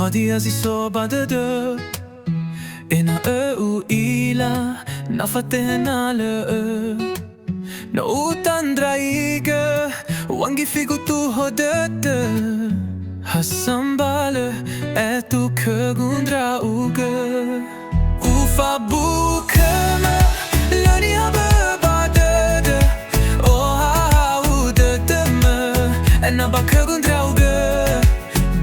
Hadi azi soba de Ena u ila Na fatena le Na utan draiga Wangi figu tu hodete Hasambale tu kegundra uge Ufa bukema Lani habeba dede Oh ha u dede me Ena ba kegundra uge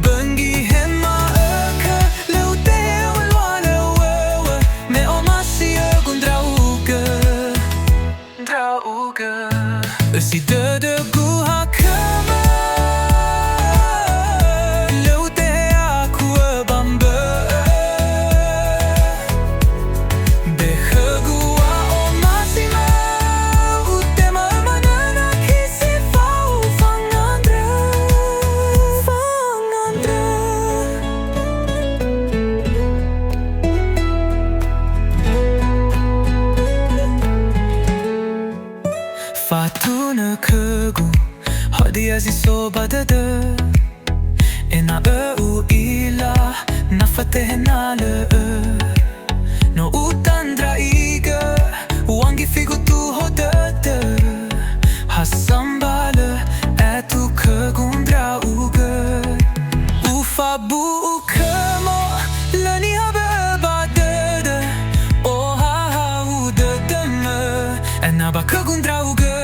Bengi hema öke Leute walwale wewe Me omasi gundra uge Dra uge Si dede guha kema Fatuna kegu Hadi azi soba de Ena u ila Na fatena le No utan draiga Wangi figu tu hodete Hasambale tu kegundra uge Ufa bu ukemo Lani habeba dede Oh ha u dede me Ena ba kegundra uge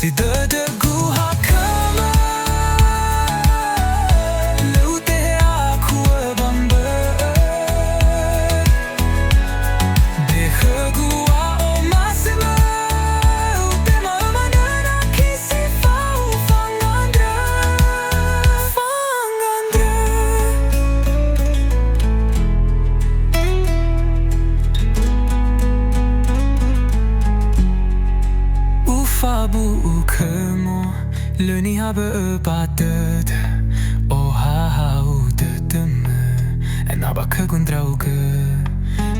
Si dede guha kama Leute aku bambe Dehe gua o masima Utema manana kisi fau fangandre Ufa bu ukemo Luni habe badet Oh ha u dedeme Ena ba kegundra uge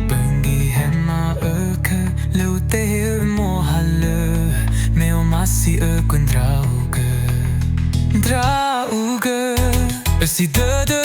Bengi hema öke Leute mo halle Me omasi gundra uge Dra uge Si dede